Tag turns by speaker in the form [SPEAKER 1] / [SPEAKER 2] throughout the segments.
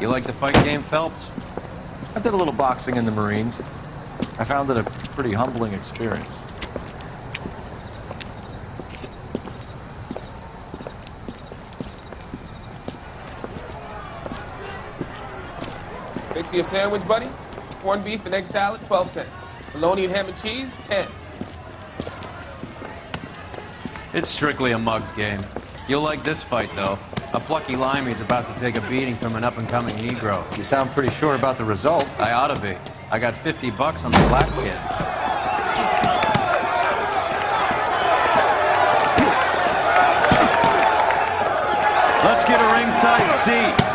[SPEAKER 1] You like the fight game, Phelps?
[SPEAKER 2] I did a little boxing in the Marines. I found it a pretty humbling experience.
[SPEAKER 3] Fix you a sandwich, buddy? Corned beef and egg salad, 12 cents. Bologna and ham and cheese, 10.
[SPEAKER 1] It's strictly a mug's game. You'll like this fight, though. A plucky limey's about to take a beating from an up-and-coming Negro.
[SPEAKER 2] You sound pretty sure about the result.
[SPEAKER 1] I ought to be. I got $50 on the black kid. Let's get a ringside seat.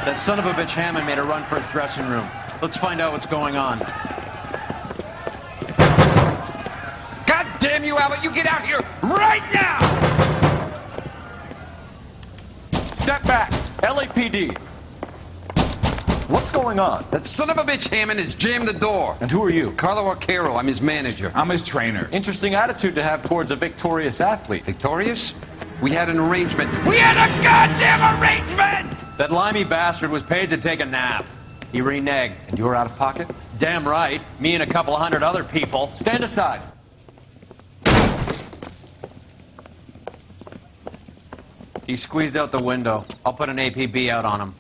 [SPEAKER 1] That son of a bitch Hammond made a run for his dressing room. Let's find out what's going on.
[SPEAKER 4] God damn you, Albert! You get out here right now!
[SPEAKER 2] Step back! LAPD! What's going on?
[SPEAKER 4] That son of a bitch Hammond has jammed the door.
[SPEAKER 2] And who are you?
[SPEAKER 4] Carlo Arcaro, I'm his manager.
[SPEAKER 5] I'm his trainer.
[SPEAKER 2] Interesting attitude to have towards a victorious athlete.
[SPEAKER 4] Victorious? We had an arrangement. We had a goddamn arrangement!
[SPEAKER 1] That limey bastard was paid to take a nap. He reneged.
[SPEAKER 2] And you were out of pocket?
[SPEAKER 1] Damn right. Me and a couple hundred other people.
[SPEAKER 2] Stand aside.
[SPEAKER 1] He squeezed out the window. I'll put an APB out on him.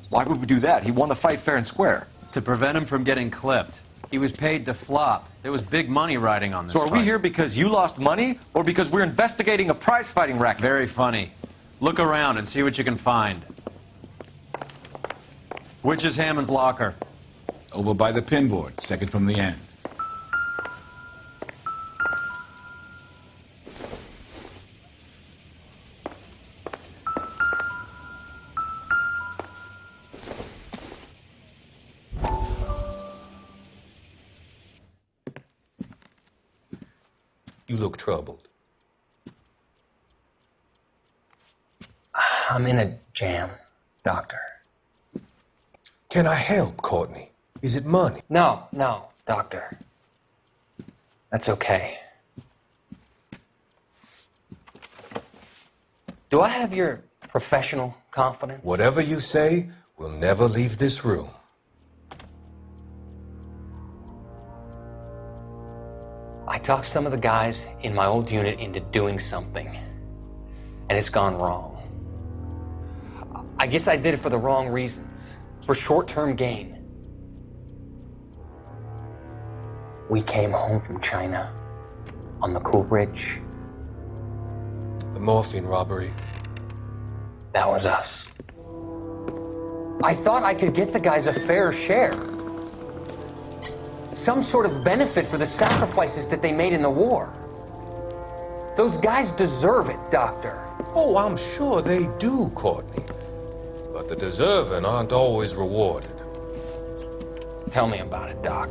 [SPEAKER 2] Why would we do that? He won the fight fair and square.
[SPEAKER 1] To prevent him from getting clipped. He was paid to flop. There was big money riding on this
[SPEAKER 2] So are we
[SPEAKER 1] fight.
[SPEAKER 2] here because you lost money, or because we're investigating a prize-fighting racket?
[SPEAKER 1] Very funny. Look around and see what you can find. Which is Hammond's locker?
[SPEAKER 5] Over by the pinboard, second from the end.
[SPEAKER 6] You look troubled.
[SPEAKER 7] I'm in a jam, Doctor.
[SPEAKER 6] Can I help, Courtney? Is it money?
[SPEAKER 7] No, Doctor. That's okay. Do I have your professional confidence?
[SPEAKER 6] Whatever you say, we'll never leave this room.
[SPEAKER 7] I talked some of the guys in my old unit into doing something, and it's gone wrong. I guess I did it for the wrong reasons, for short-term gain. We came home from China on the Cool Bridge.
[SPEAKER 6] The morphine robbery.
[SPEAKER 7] That was us. I thought I could get the guys a fair share. Some sort of benefit for the sacrifices that they made in the war. Those guys deserve it, Doctor.
[SPEAKER 6] Oh, I'm sure they do, Courtney. But the deserving aren't always rewarded.
[SPEAKER 7] Tell me about it, Doc.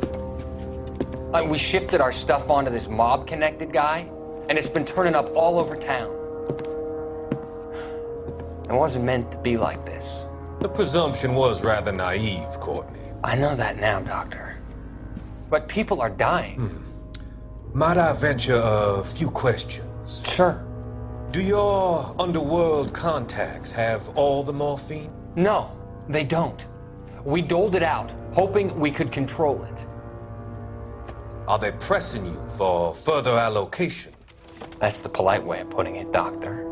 [SPEAKER 7] We shifted our stuff onto this mob-connected guy, and it's been turning up all over town. It wasn't meant to be like this.
[SPEAKER 6] The presumption was rather naive, Courtney.
[SPEAKER 7] I know that now, Doctor. But people are dying.
[SPEAKER 6] Might I venture a few questions?
[SPEAKER 7] Sure.
[SPEAKER 6] Do your underworld contacts have all the morphine?
[SPEAKER 7] No, they don't. We doled it out, hoping we could control it.
[SPEAKER 6] Are they pressing you for further allocation?
[SPEAKER 7] That's the polite way of putting it, Doctor.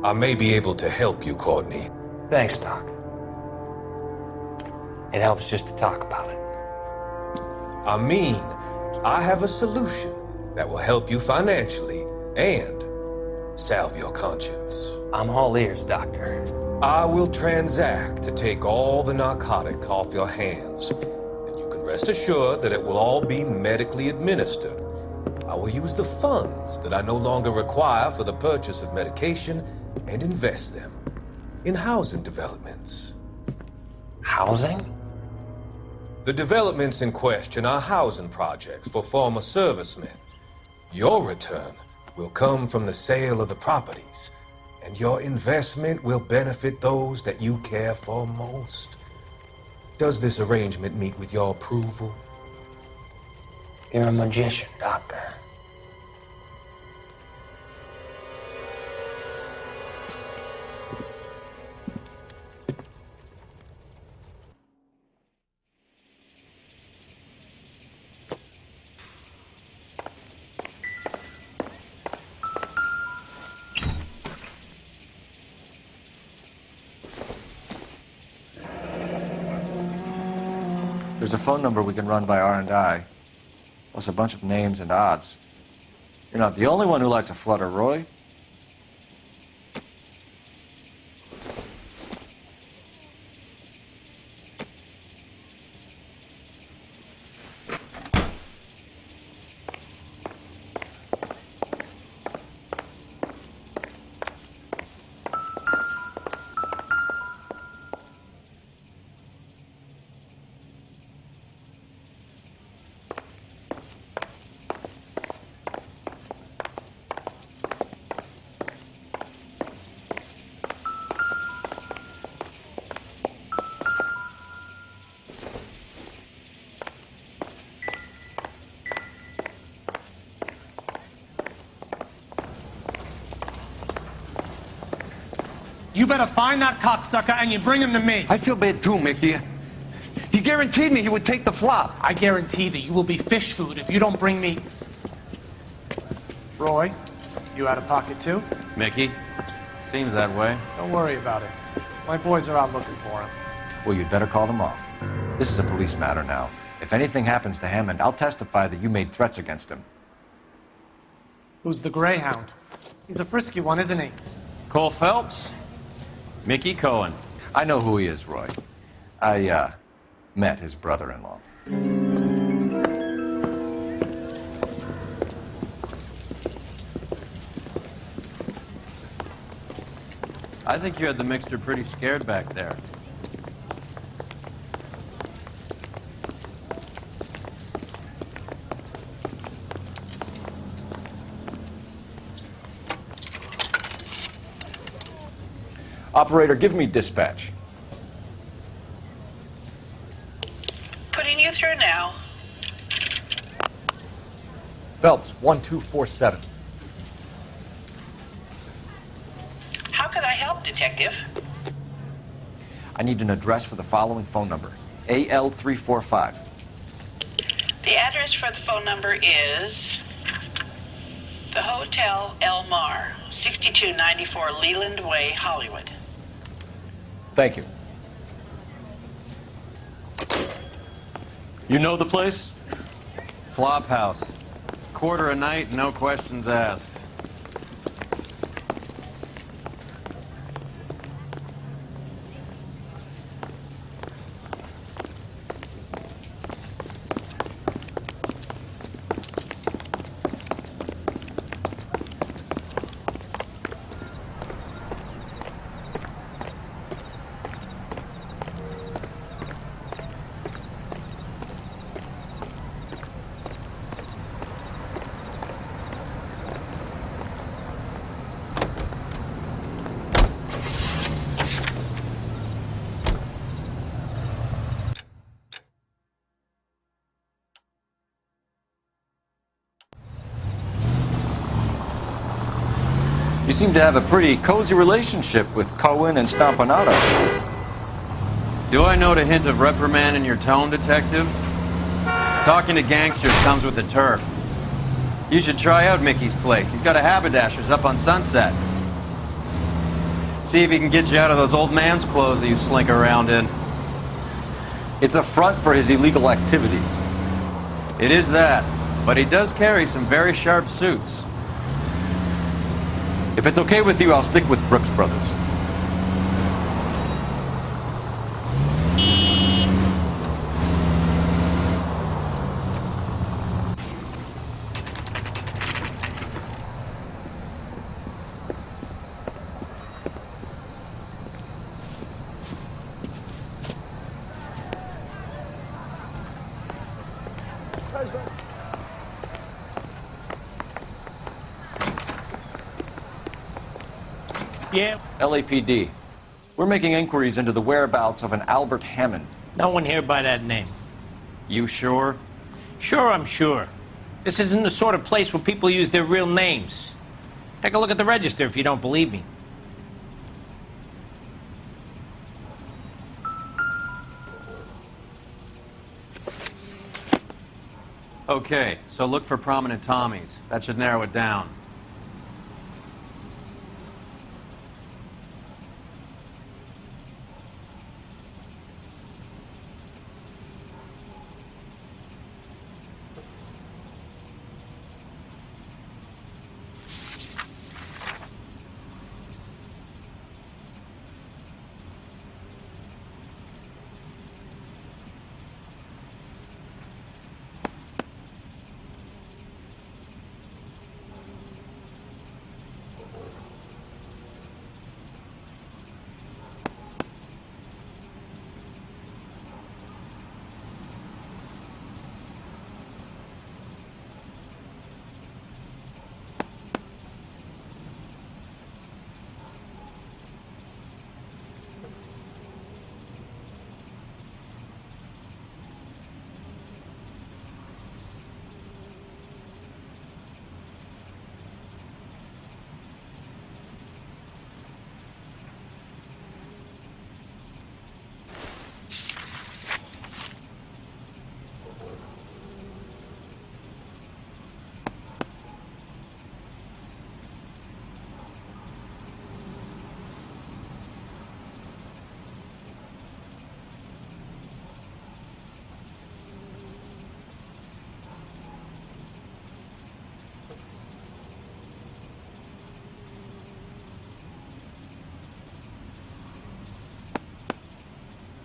[SPEAKER 6] I may be able to help you, Courtney.
[SPEAKER 7] Thanks, Doc. It helps just to talk about it.
[SPEAKER 6] I mean, I have a solution that will help you financially and salve your conscience.
[SPEAKER 7] I'm all ears, Doctor.
[SPEAKER 6] I will transact to take all the narcotic off your hands. And you can rest assured that it will all be medically administered. I will use the funds that I no longer require for the purchase of medication and invest them in housing developments.
[SPEAKER 7] Housing?
[SPEAKER 6] The developments in question are housing projects for former servicemen. Your return will come from the sale of the properties, and your investment will benefit those that you care for most. Does this arrangement meet with your approval?
[SPEAKER 7] You're a magician, Doctor.
[SPEAKER 2] There's a phone number we can run by R&I, plus a bunch of names and odds. You're not the only one who likes a flutter, Roy.
[SPEAKER 8] You better find that cocksucker and you bring him to me.
[SPEAKER 4] I feel bad too, Mickey. He guaranteed me he would take the flop.
[SPEAKER 8] I guarantee that you will be fish food if you don't bring me... Roy, you out of pocket too?
[SPEAKER 1] Mickey? Seems that way.
[SPEAKER 8] Don't worry about it. My boys are out looking for him.
[SPEAKER 2] Well, you'd better call them off. This is a police matter now. If anything happens to Hammond, I'll testify that you made threats against him.
[SPEAKER 8] Who's the Greyhound? He's a frisky one, isn't he?
[SPEAKER 1] Cole Phelps? Mickey Cohen.
[SPEAKER 2] I know who he is, Roy. I, met his brother-in-law.
[SPEAKER 1] I think you had the mixture pretty scared back there.
[SPEAKER 2] Operator, give me dispatch.
[SPEAKER 9] Putting you through now.
[SPEAKER 2] Phelps, 1247.
[SPEAKER 9] How could I help, Detective?
[SPEAKER 2] I need an address for the following phone number. AL345.
[SPEAKER 9] The address for the phone number is the Hotel El Mar, 6294 Leland Way, Hollywood.
[SPEAKER 2] Thank you.
[SPEAKER 1] You know the place? Flop house. Quarter a night, no questions asked.
[SPEAKER 2] You seem to have a pretty cozy relationship with Cohen and Stompanato.
[SPEAKER 1] Do I note a hint of reprimand in your tone, Detective? Talking to gangsters comes with the turf. You should try out Mickey's place. He's got a haberdasher's up on Sunset. See if he can get you out of those old man's clothes that you slink around in.
[SPEAKER 2] It's a front for his illegal activities.
[SPEAKER 1] It is that, but he does carry some very sharp suits.
[SPEAKER 2] If it's okay with you, I'll stick with Brooks Brothers.
[SPEAKER 10] Yeah,
[SPEAKER 2] LAPD. We're making inquiries into the whereabouts of an Albert Hammond.
[SPEAKER 10] no one here by that name.
[SPEAKER 2] You sure?
[SPEAKER 10] Sure, I'm sure. This isn't the sort of place where people use their real names. Take a look at the register if you don't believe me.
[SPEAKER 1] Okay, so look for prominent Tommies. That should narrow it down.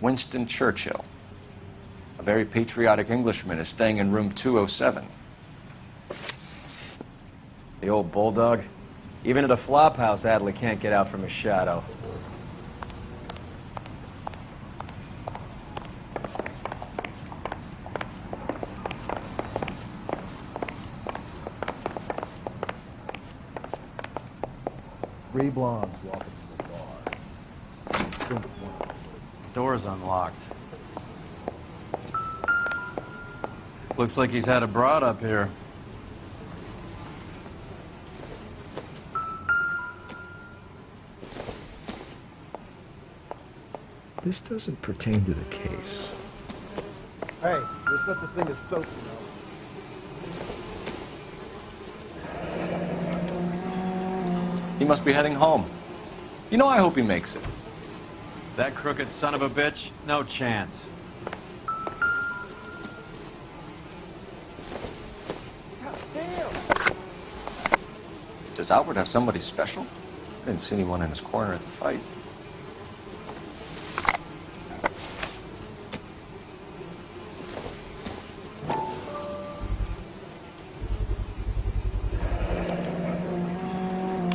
[SPEAKER 2] Winston Churchill. A very patriotic Englishman is staying in room 207.
[SPEAKER 1] The old bulldog. Even at a flop house, Adley can't get out from his shadow.
[SPEAKER 11] Three blondes walking to the bar. Think one.
[SPEAKER 1] Door's unlocked. Looks like he's had a broad up here.
[SPEAKER 11] This doesn't pertain to the case. Hey, there's such a thing as soap, you know.
[SPEAKER 2] He must be heading home. You know, I hope he makes it.
[SPEAKER 1] That crooked son of a bitch? No chance.
[SPEAKER 2] Does Albert have somebody special? I didn't see anyone in his corner at the fight.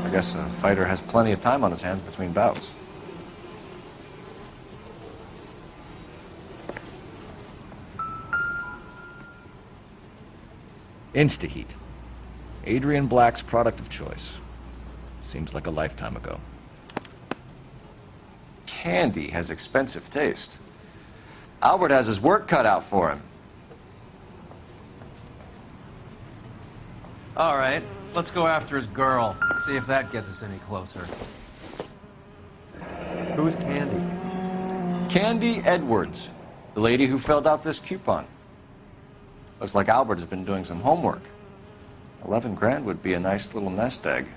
[SPEAKER 2] I guess a fighter has plenty of time on his hands between bouts.
[SPEAKER 11] Instaheat. Adrian Black's product of choice. Seems like a lifetime ago.
[SPEAKER 2] Candy has expensive taste. Albert has his work cut out for him.
[SPEAKER 1] All right, let's go after his girl. See if that gets us any closer. Who's Candy?
[SPEAKER 2] Candy Edwards, the lady who filled out this coupon. Looks like Albert has been doing some homework. 11 grand would be a nice little nest egg.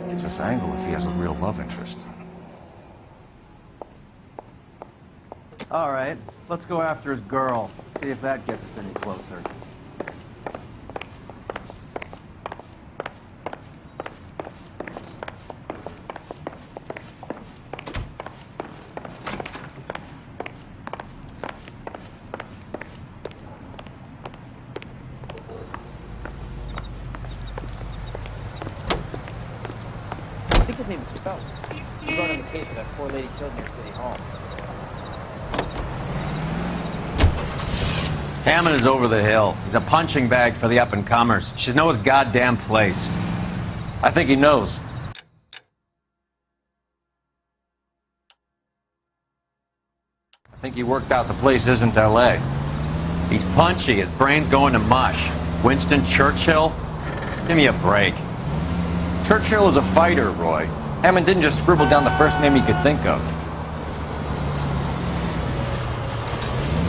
[SPEAKER 2] Gives us angle if he has a real love interest.
[SPEAKER 1] All right, let's go after his girl. See if that gets us any closer.
[SPEAKER 7] I think his name is Phelps. He brought in the case of that poor lady killed near City Hall.
[SPEAKER 1] Hammond is over the hill. He's a punching bag for the up-and-comers. Should know his goddamn place.
[SPEAKER 2] I think he knows. I think he worked out the place isn't L.A.
[SPEAKER 1] He's punchy. His brain's going to mush. Winston Churchill? Give me a break.
[SPEAKER 2] Churchill is a fighter, Roy. Hammond didn't just scribble down the first name he could think of.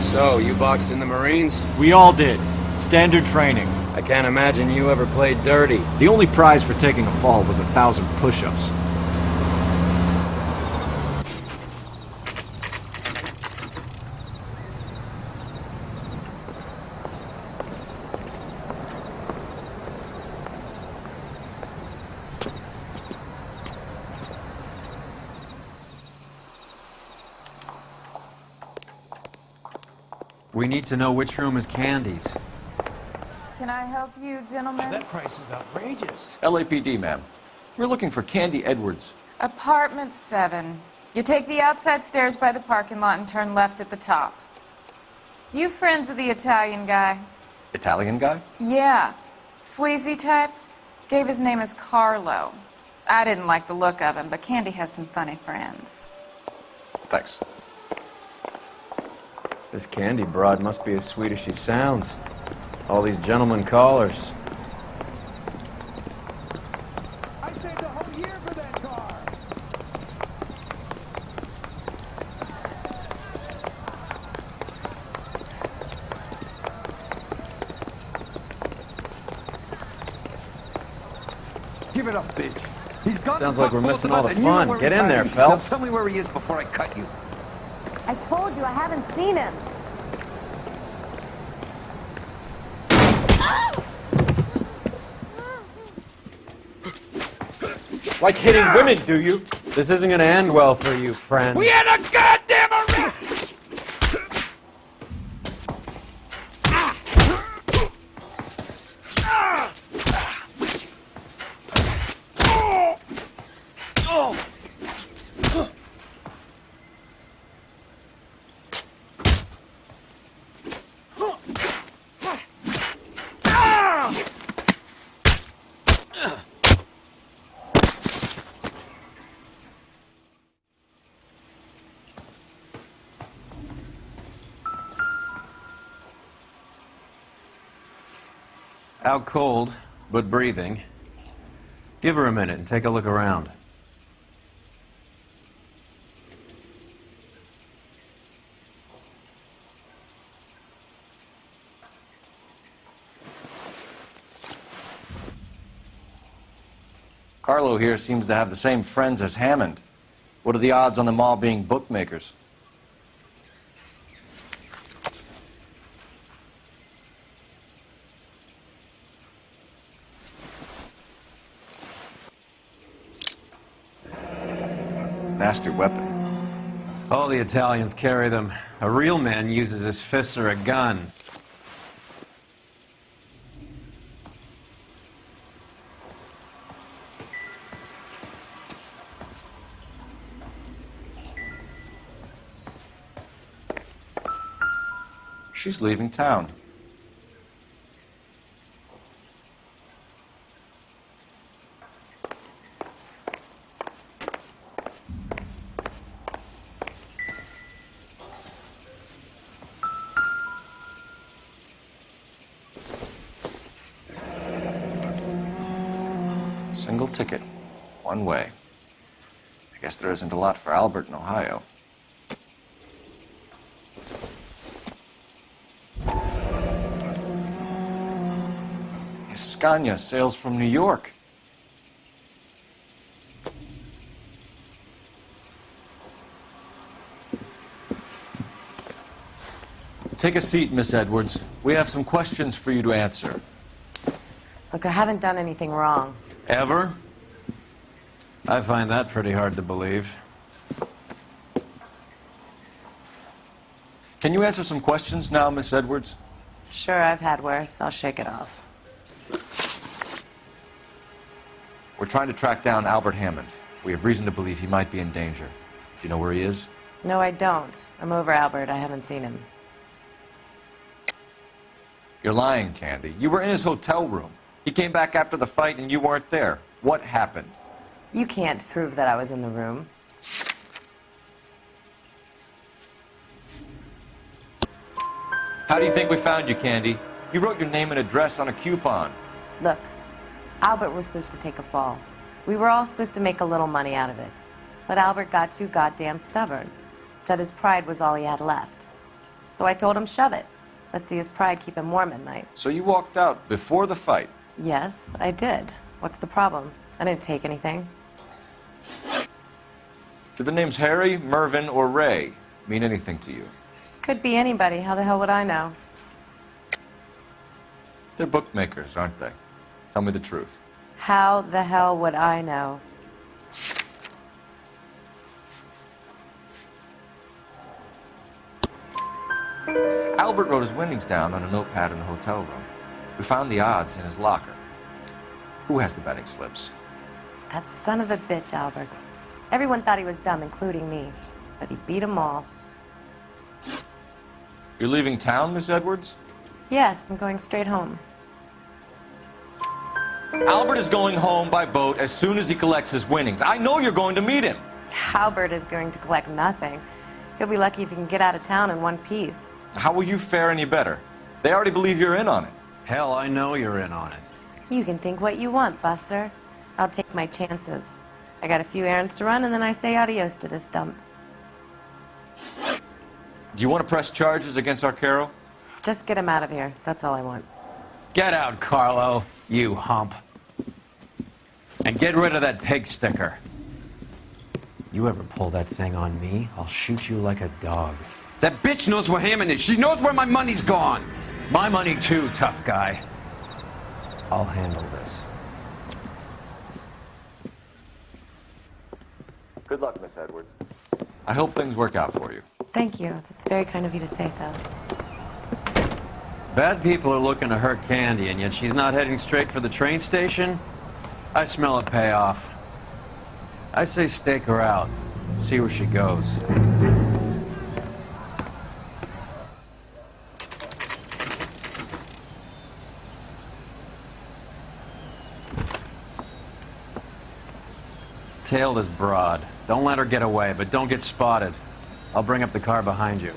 [SPEAKER 12] So, you boxed in the Marines?
[SPEAKER 11] We all did. Standard training.
[SPEAKER 12] I can't imagine you ever played dirty.
[SPEAKER 11] The only prize for taking a fall was 1,000 push-ups.
[SPEAKER 1] We need to know which room is Candy's.
[SPEAKER 13] Can I help you, gentlemen?
[SPEAKER 11] That price is outrageous.
[SPEAKER 2] LAPD, ma'am. We're looking for Candy Edwards.
[SPEAKER 13] Apartment 7. You take the outside stairs by the parking lot and turn left at the top. You friends of the Italian guy?
[SPEAKER 2] Italian guy?
[SPEAKER 13] Yeah. Sleazy type? Gave his name as Carlo. I didn't like the look of him, but Candy has some funny friends.
[SPEAKER 2] Thanks.
[SPEAKER 1] This Candy broad must be as sweet as she sounds. All these gentlemen callers.
[SPEAKER 11] I saved a whole year for that car.
[SPEAKER 4] Give it up, bitch. He's got
[SPEAKER 1] Sounds like we're missing all the fun. Get in there, Phelps.
[SPEAKER 4] Tell me where he is before I cut you.
[SPEAKER 14] I told you I haven't seen him.
[SPEAKER 1] Like hitting women, do you? This isn't gonna end well for you, friend.
[SPEAKER 4] We had a goddamn arrest!
[SPEAKER 1] Out cold, but breathing. Give her a minute and take a look around.
[SPEAKER 2] Carlo here seems to have the same friends as Hammond. What are the odds on them all being bookmakers? Nasty weapon.
[SPEAKER 1] All the Italians carry them. A real man uses his fists or a gun.
[SPEAKER 2] She's leaving town. Single ticket, one way. I guess there isn't a lot for Albert in Ohio. His Scania sails from New York. Take a seat, Miss Edwards. We have some questions for you to answer.
[SPEAKER 14] Look, I haven't done anything wrong.
[SPEAKER 1] Ever? I find that pretty hard to believe.
[SPEAKER 2] Can you answer some questions now, Miss Edwards?
[SPEAKER 14] Sure, I've had worse. I'll shake it off.
[SPEAKER 2] We're trying to track down Albert Hammond. We have reason to believe he might be in danger. Do you know where he is?
[SPEAKER 14] No, I don't. I'm over Albert. I haven't seen him.
[SPEAKER 2] You're lying, Candy. You were in his hotel room. He came back after the fight and you weren't there. What happened?
[SPEAKER 14] You can't prove that I was in the room.
[SPEAKER 2] How do you think we found you, Candy? You wrote your name and address on a coupon.
[SPEAKER 14] Look, Albert was supposed to take a fall. We were all supposed to make a little money out of it. But Albert got too goddamn stubborn. Said his pride was all he had left. So I told him, shove it. Let's see his pride keep him warm at night.
[SPEAKER 2] So you walked out before the fight?
[SPEAKER 14] Yes, I did. What's the problem? I didn't take anything.
[SPEAKER 2] Do the names Harry, Mervyn, or Ray mean anything to you?
[SPEAKER 14] Could be anybody. How the hell would I know?
[SPEAKER 2] They're bookmakers, aren't they? Tell me the truth.
[SPEAKER 14] How the hell would I know?
[SPEAKER 2] Albert wrote his winnings down on a notepad in the hotel room. We found the odds in his locker. Who has the betting slips?
[SPEAKER 14] That son of a bitch, Albert. Everyone thought he was dumb, including me. But he beat them all.
[SPEAKER 2] You're leaving town, Miss Edwards?
[SPEAKER 14] Yes, I'm going straight home.
[SPEAKER 2] Albert is going home by boat as soon as he collects his winnings. I know you're going to meet him.
[SPEAKER 14] Albert is going to collect nothing. He'll be lucky if he can get out of town in one piece.
[SPEAKER 2] How will you fare any better? They already believe you're in on it.
[SPEAKER 1] Hell, I know you're in on it.
[SPEAKER 14] You can think what you want, Buster. I'll take my chances. I got a few errands to run, and then I say adios to this dump.
[SPEAKER 2] Do you want to press charges against Arcaro?
[SPEAKER 14] Just get him out of here. That's all I want.
[SPEAKER 1] Get out, Carlo, you hump. And get rid of that pig sticker. You ever pull that thing on me, I'll shoot you like a dog.
[SPEAKER 4] That bitch knows where Hammond is. She knows where my money's gone.
[SPEAKER 1] My money too, tough guy. I'll handle this.
[SPEAKER 2] Good luck, Miss Edwards. I hope things work out for you.
[SPEAKER 14] Thank you. It's very kind of you to say so.
[SPEAKER 1] Bad people are looking to hurt Candy, and yet she's not heading straight for the train station? I smell a payoff. I say stake her out. See where she goes. Tail this broad. Don't let her get away, but don't get spotted. I'll bring up the car behind you.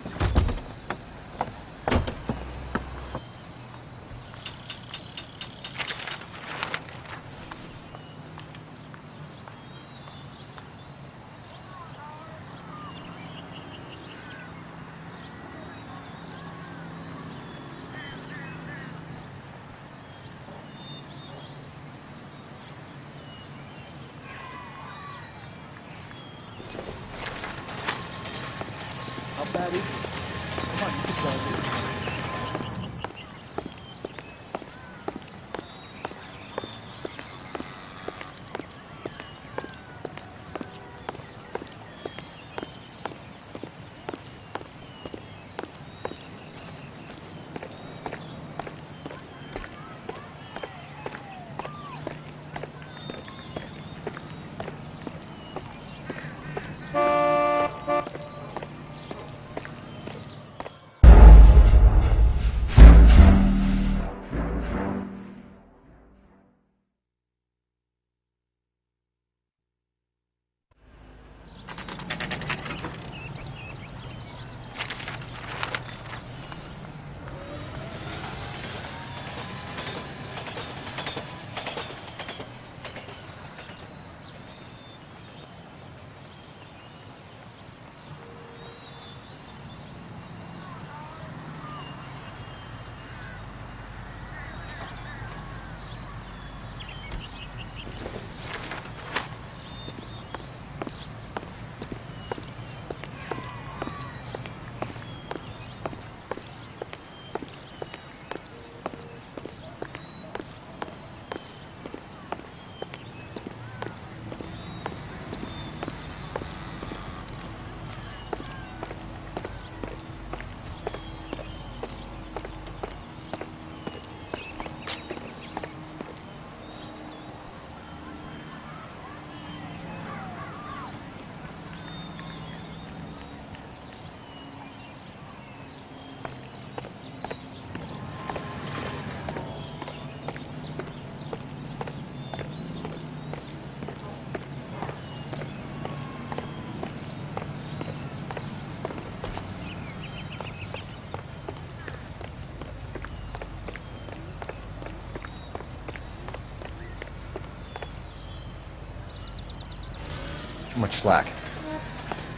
[SPEAKER 2] much slack.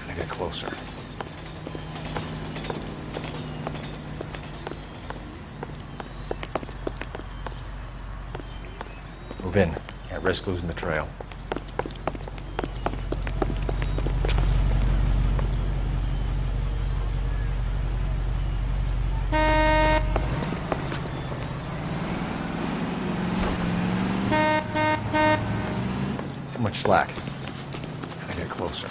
[SPEAKER 2] Gotta get closer. Move in. Can't risk losing the trail. Too much slack. Gotta get closer.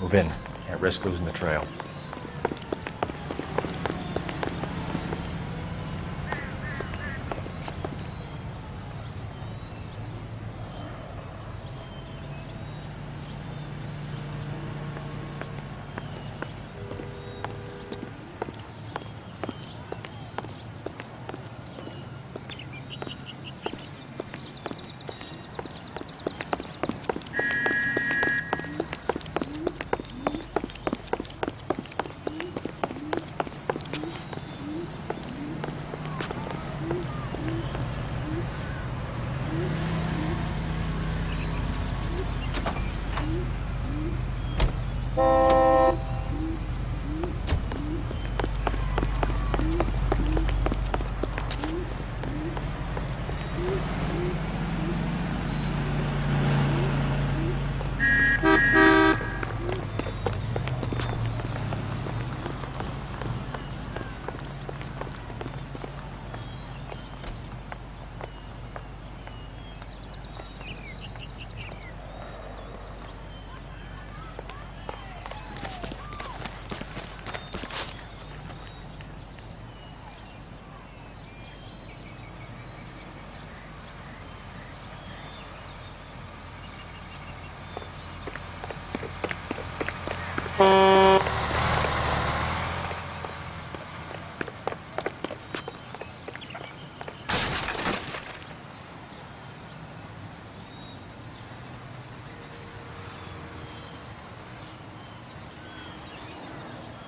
[SPEAKER 2] Move in. Can't risk losing the trail.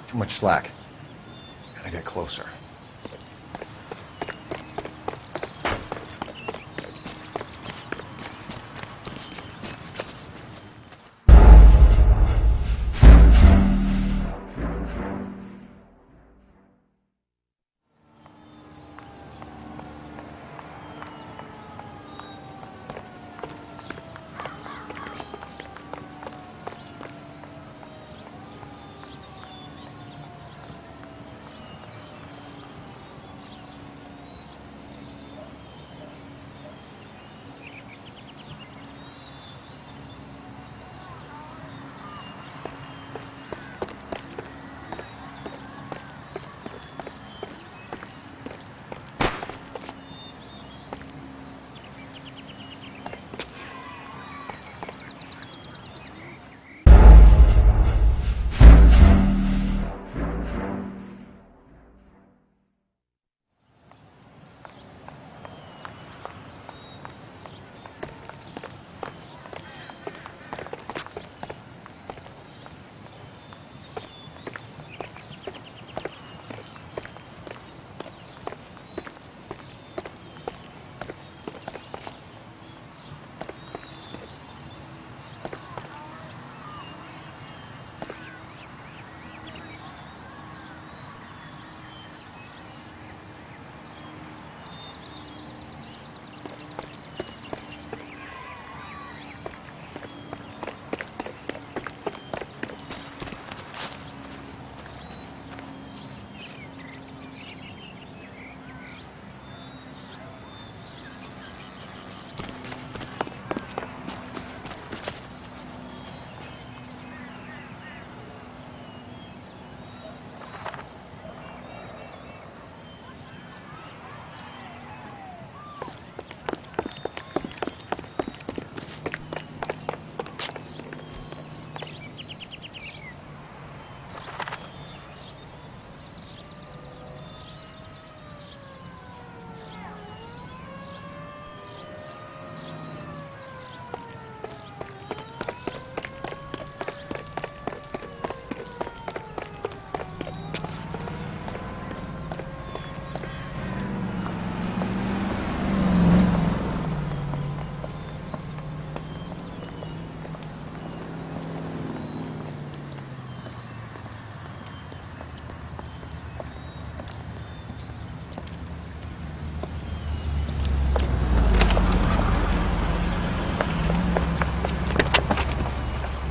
[SPEAKER 2] Too much slack. Gotta get closer.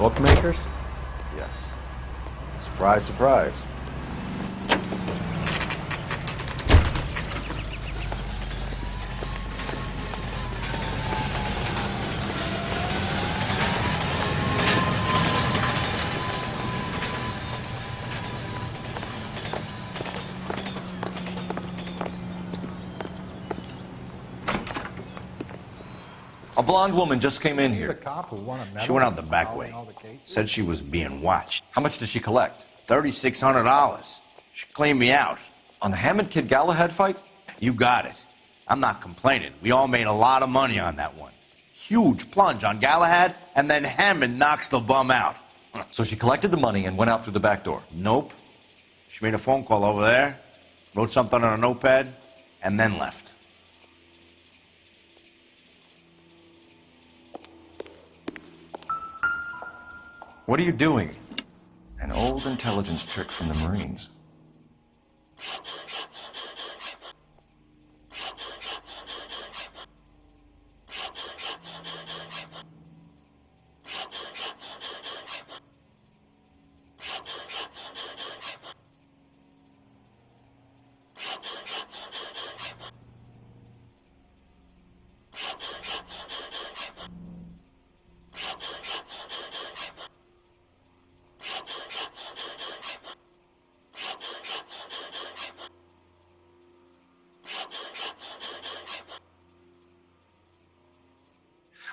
[SPEAKER 2] Bookmakers? Yes. Surprise, surprise. A blonde woman just came in here.
[SPEAKER 15] She went out the back way. Said she was being watched.
[SPEAKER 2] How much did she collect?
[SPEAKER 15] $3,600. She cleaned me out.
[SPEAKER 2] On the Hammond Kid Galahad fight?
[SPEAKER 15] You got it. I'm not complaining. We all made a lot of money on that one. Huge plunge on Galahad, and then Hammond knocks the bum out.
[SPEAKER 2] So she collected the money and went out through the back door?
[SPEAKER 15] Nope. She made a phone call over there, wrote something on a notepad, and then left.
[SPEAKER 2] What are you doing? An old intelligence trick from the Marines.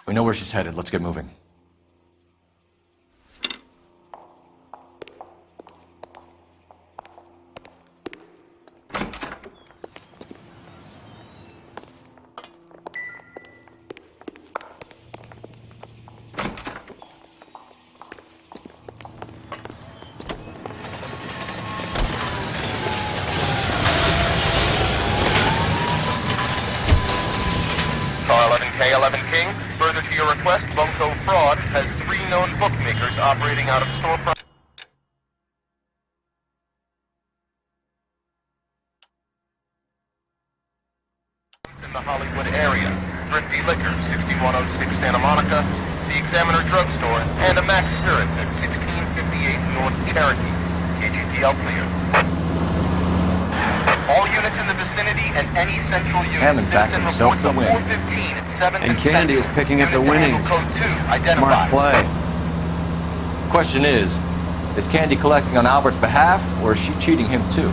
[SPEAKER 2] We know where she's headed. Let's get moving.
[SPEAKER 16] King, further to your request, Bunko Fraud has 3 known bookmakers operating out of storefront in the Hollywood area. Thrifty Liquor, 6106 Santa Monica, the Examiner Drugstore, and a Max Spirits at 1658 North Cherokee. KGPL clear. All units in the vicinity and any central unit.
[SPEAKER 2] Hammond backed himself to win.
[SPEAKER 1] And Candy is picking up the winnings. Smart play.
[SPEAKER 2] Question is Candy collecting on Albert's behalf, or is she cheating him too?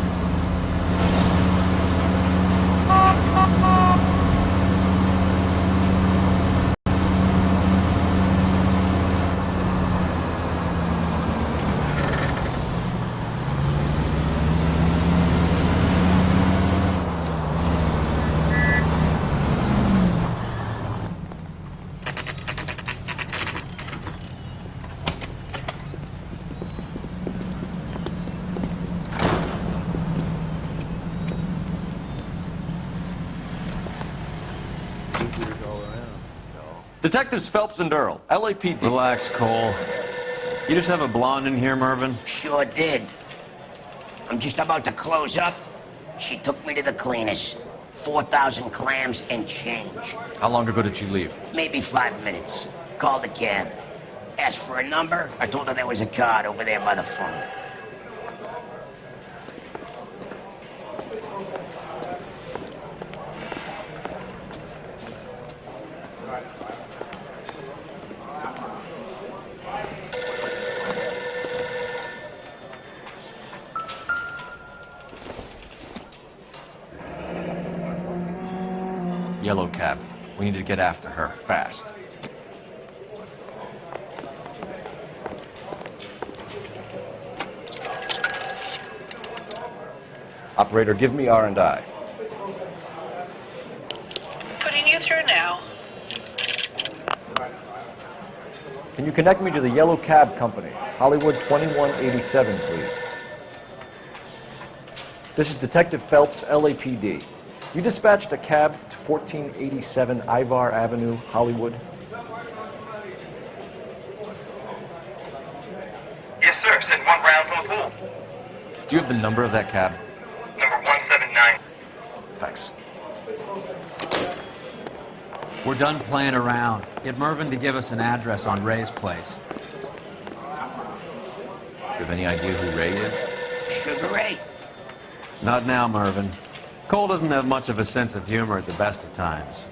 [SPEAKER 2] Detectives Phelps and Earl, LAPD.
[SPEAKER 1] Relax, Cole. You just have a blonde in here, Mervyn?
[SPEAKER 17] Sure did. I'm just about to close up. She took me to the cleaners. 4,000 clams and change.
[SPEAKER 2] How long ago did you leave?
[SPEAKER 17] Maybe 5 minutes. Called a cab. Asked for a number. I told her there was a card over there by the phone.
[SPEAKER 2] Yellow cab. We need to get after her, fast. Operator, give me R&I.
[SPEAKER 9] Putting you through now.
[SPEAKER 2] Can you connect me to the Yellow Cab Company, Hollywood 2187, please? This is Detective Phelps, LAPD. You dispatched a cab to 1487 Ivar Avenue, Hollywood?
[SPEAKER 16] Yes, sir. Sent 1 round from the pool.
[SPEAKER 2] Do you have the number of that cab?
[SPEAKER 16] Number 179.
[SPEAKER 2] Thanks.
[SPEAKER 1] We're done playing around. Get Mervyn to give us an address on Ray's place.
[SPEAKER 2] You have any idea who Ray is?
[SPEAKER 17] Sugar Ray?
[SPEAKER 1] Not now, Mervyn. Cole doesn't have much of a sense of humor at the best of times.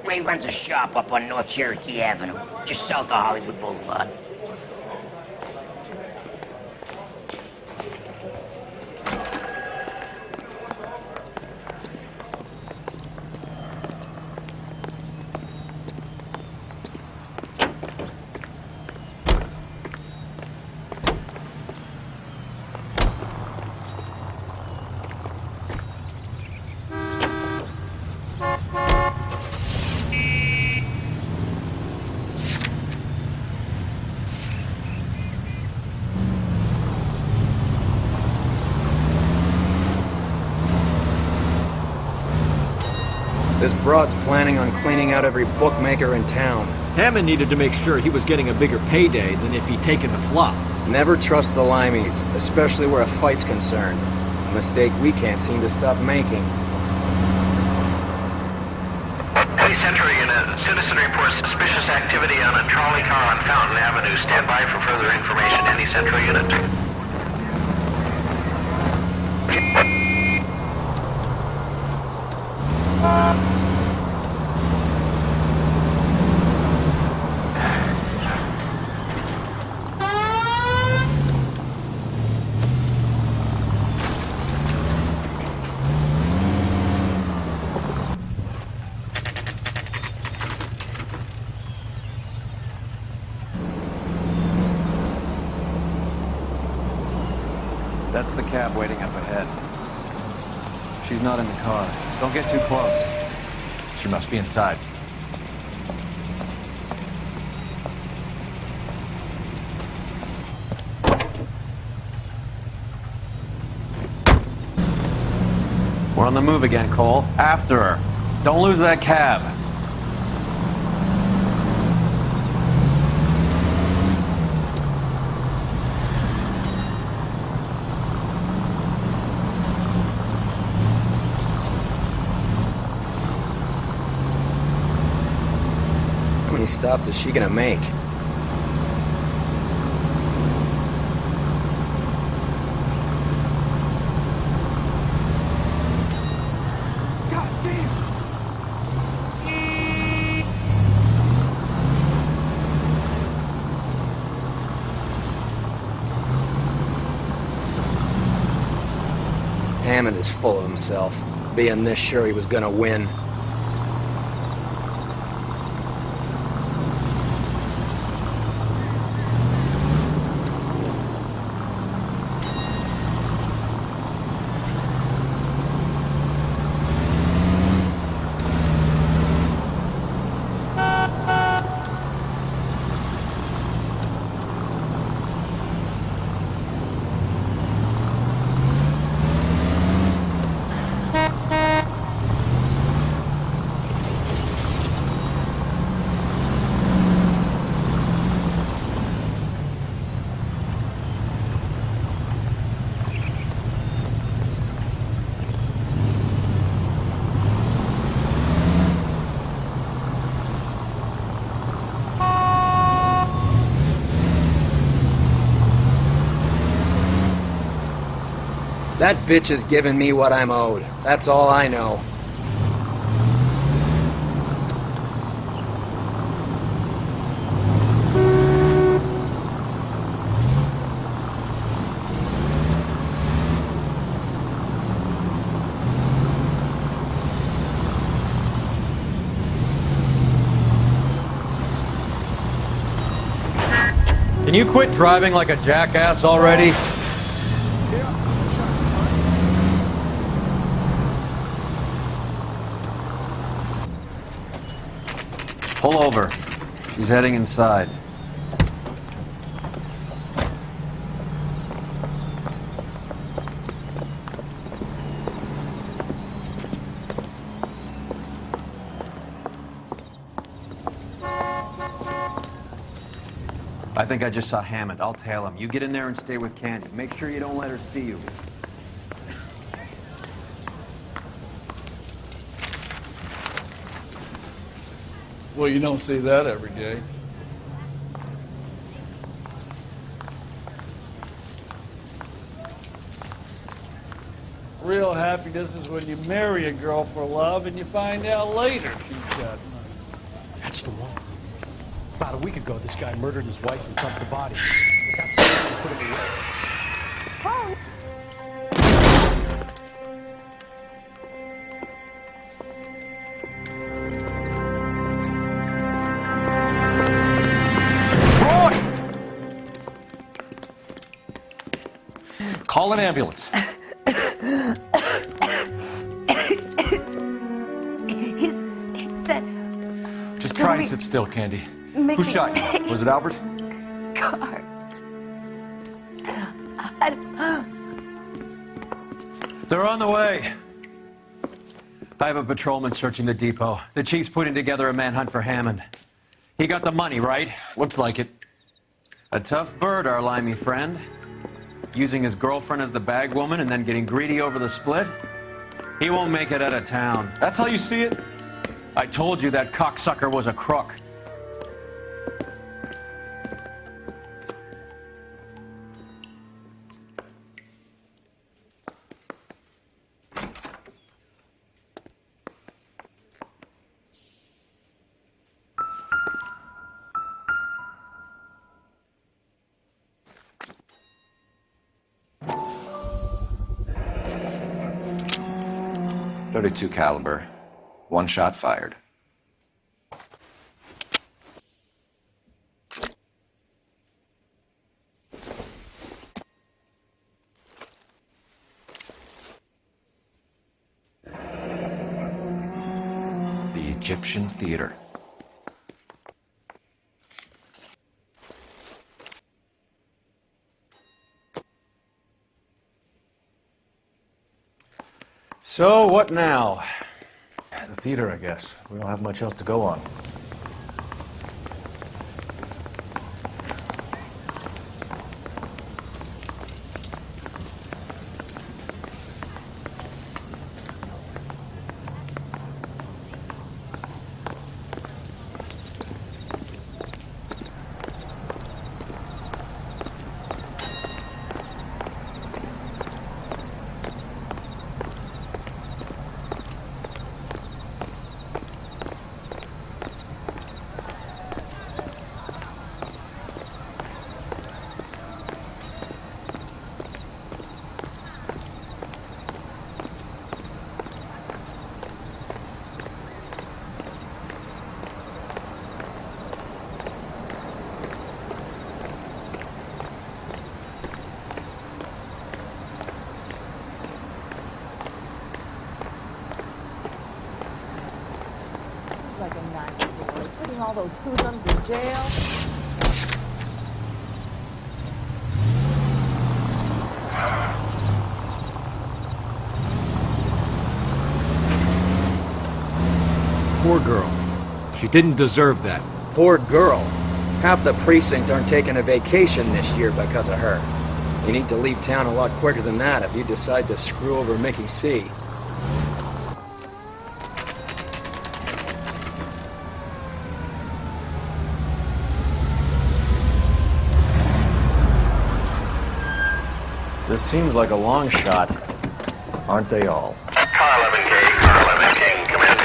[SPEAKER 17] Ray runs a shop up on North Cherokee Avenue, just south of Hollywood Boulevard.
[SPEAKER 12] This broad's planning on cleaning out every bookmaker in town.
[SPEAKER 11] Hammond needed to make sure he was getting a bigger payday than if he'd taken the flop.
[SPEAKER 12] Never trust the limeys, especially where a fight's concerned. A mistake we can't seem to stop making.
[SPEAKER 18] Hey, Central Unit. Citizen reports suspicious activity on a trolley car on Fountain Avenue. Stand by for further information. Any Central Unit?
[SPEAKER 1] That's the cab waiting up ahead. She's not in the car. Don't get too close.
[SPEAKER 2] She must be inside.
[SPEAKER 1] We're on the move again, Cole. After her. Don't lose that cab.
[SPEAKER 12] How many stops is she gonna make? Hammond is full of himself, being this sure he was gonna win. That bitch is giving me what I'm owed. That's all I know.
[SPEAKER 1] Can you quit driving like a jackass already? Pull over. She's heading inside. I think I just saw Hammond. I'll tail him. You get in there and stay with Candy. Make sure you don't let her see you.
[SPEAKER 19] Well, you don't see that every day. Real happiness is when you marry a girl for love and you find out later she's got money.
[SPEAKER 20] That's the one. About a week ago, this guy murdered his wife and dumped the body. That's the reason to put him away.
[SPEAKER 14] Oh.
[SPEAKER 2] Call an ambulance.
[SPEAKER 14] He said...
[SPEAKER 2] Just try and sit still, Candy.
[SPEAKER 14] Mickey.
[SPEAKER 2] Who shot you? Was it Albert?
[SPEAKER 14] Car.
[SPEAKER 1] They're on the way. I have a patrolman searching the depot. The chief's putting together a manhunt for Hammond. He got the money, right?
[SPEAKER 2] Looks like it.
[SPEAKER 1] A tough bird, our limey friend. Using his girlfriend as the bag woman and then getting greedy over the split. He won't make it out of town.
[SPEAKER 2] That's how you see it?
[SPEAKER 1] I told you that cocksucker was a crook.
[SPEAKER 2] .32 caliber. One shot fired. The Egyptian Theater. So, what now? The theater, I guess. We don't have much else to go on.
[SPEAKER 21] Like a nice boy, putting all those hoodlums in jail.
[SPEAKER 20] Poor girl. She didn't deserve that.
[SPEAKER 12] Poor girl. Half the precinct aren't taking a vacation this year because of her. You need to leave town a lot quicker than that if you decide to screw over Mickey C.
[SPEAKER 2] This seems like a long shot. Aren't they all?
[SPEAKER 18] Car 11K, Car 11 King, come in.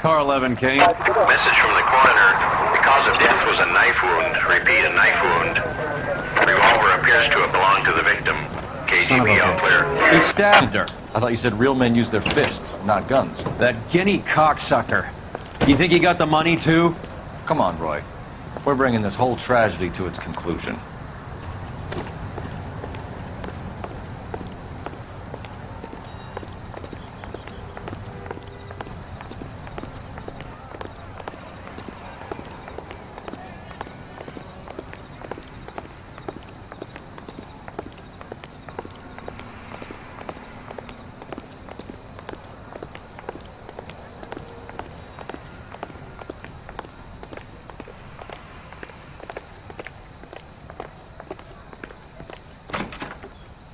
[SPEAKER 1] Car 11 King.
[SPEAKER 18] Message from the coroner. The cause of death was a knife wound. Repeat, a knife wound. Revolver appears to have belonged to the victim.
[SPEAKER 2] Son of a
[SPEAKER 18] KGB all clear.
[SPEAKER 2] bitch.
[SPEAKER 1] He stabbed her.
[SPEAKER 2] I thought you said real men use their fists, not guns.
[SPEAKER 1] That guinea cocksucker. You think he got the money, too?
[SPEAKER 2] Come on, Roy. We're bringing this whole tragedy to its conclusion.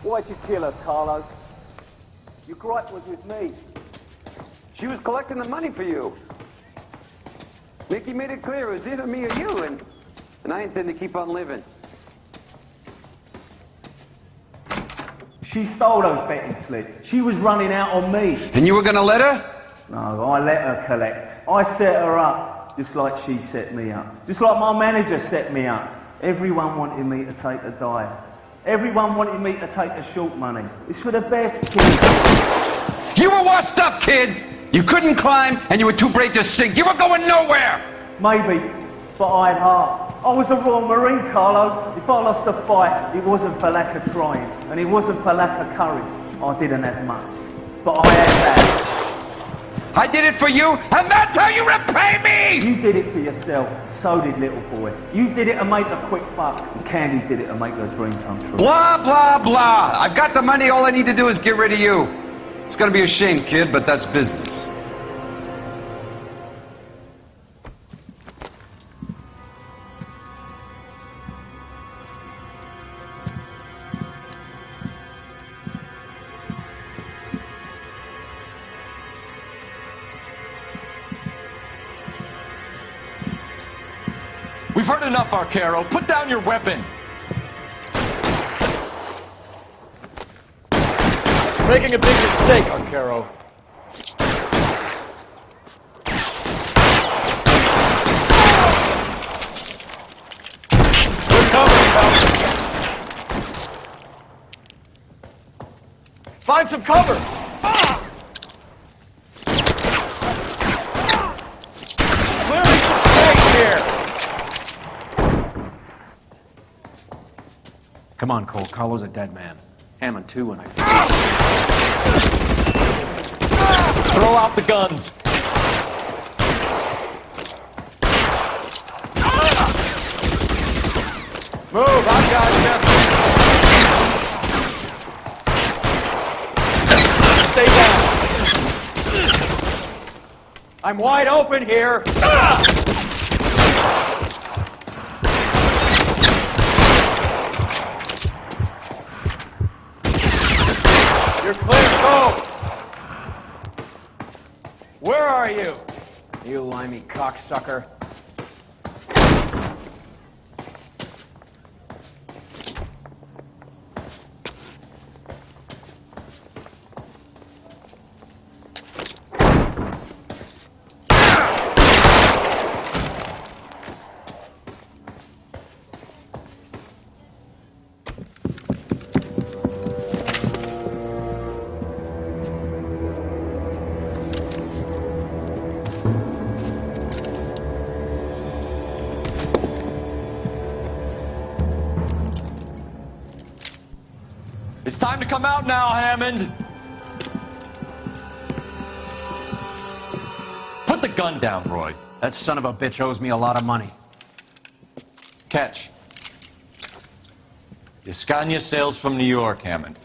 [SPEAKER 22] Why'd you kill her, Carlos? Your gripe was with me. She was collecting the money for you. Mickey made it clear it was either me or you, and I intend to keep on living. She stole those betting slips. She was running out on me.
[SPEAKER 4] And you were gonna let her?
[SPEAKER 22] No, I let her collect. I set her up, just like she set me up. Just like my manager set me up. Everyone wanted me to take the dive. Everyone wanted me to take the short money. It's for the best, kid.
[SPEAKER 4] You were washed up, kid! You couldn't climb, and you were too brave to sink. You were going nowhere!
[SPEAKER 22] Maybe, but I had heart. I was a Royal Marine, Carlo. If I lost a fight, it wasn't for lack of trying, and it wasn't for lack of courage. I didn't have much, but I had that.
[SPEAKER 4] I did it for you, and that's how you repay me!
[SPEAKER 22] You did it for yourself. So did little boy. You did it to make a quick buck, and Candy did it to make her dream come true.
[SPEAKER 4] Blah, blah, blah. I've got the money. All I need to do is get rid of you. It's gonna be a shame, kid, but that's business.
[SPEAKER 2] We've heard enough, Arcaro. Put down your weapon. You're making a big mistake, Arcaro. We're coming, pal. Find some cover. Clearing some space here.
[SPEAKER 1] Come on, Cole. Carlo's a dead man. Hammond, too, and I...
[SPEAKER 2] Throw out the guns. Move, I got you. Stay down. I'm wide open here. You're clear, go! Where are you?
[SPEAKER 7] You limey cocksucker.
[SPEAKER 2] It's time to come out now, Hammond. Put the gun down, Roy.
[SPEAKER 1] That son of a bitch owes me a lot of money.
[SPEAKER 2] Catch. Escania sails from New York, Hammond.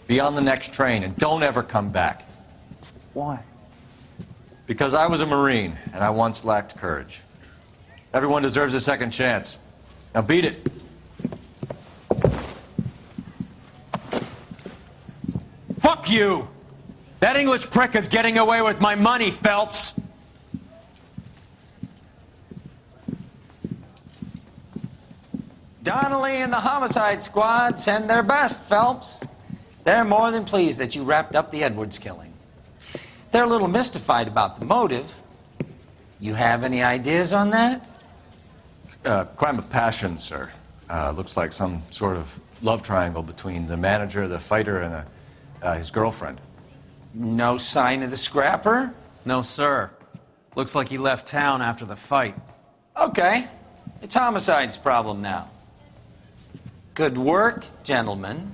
[SPEAKER 2] Be on the next train and don't ever come back.
[SPEAKER 22] Why?
[SPEAKER 2] Because I was a Marine and I once lacked courage. Everyone deserves a second chance. Now beat it.
[SPEAKER 1] Fuck you! That English prick is getting away with my money, Phelps!
[SPEAKER 10] Donnelly and the homicide squad send their best, Phelps. They're more than pleased that you wrapped up the Edwards killing. They're a little mystified about the motive. You have any ideas on that?
[SPEAKER 2] Crime of passion, sir. Looks like some sort of love triangle between the manager, the fighter, and his girlfriend.
[SPEAKER 10] No sign of the scrapper?
[SPEAKER 1] No, sir. Looks like he left town after the fight.
[SPEAKER 10] Okay. It's homicide's problem now. Good work, gentlemen.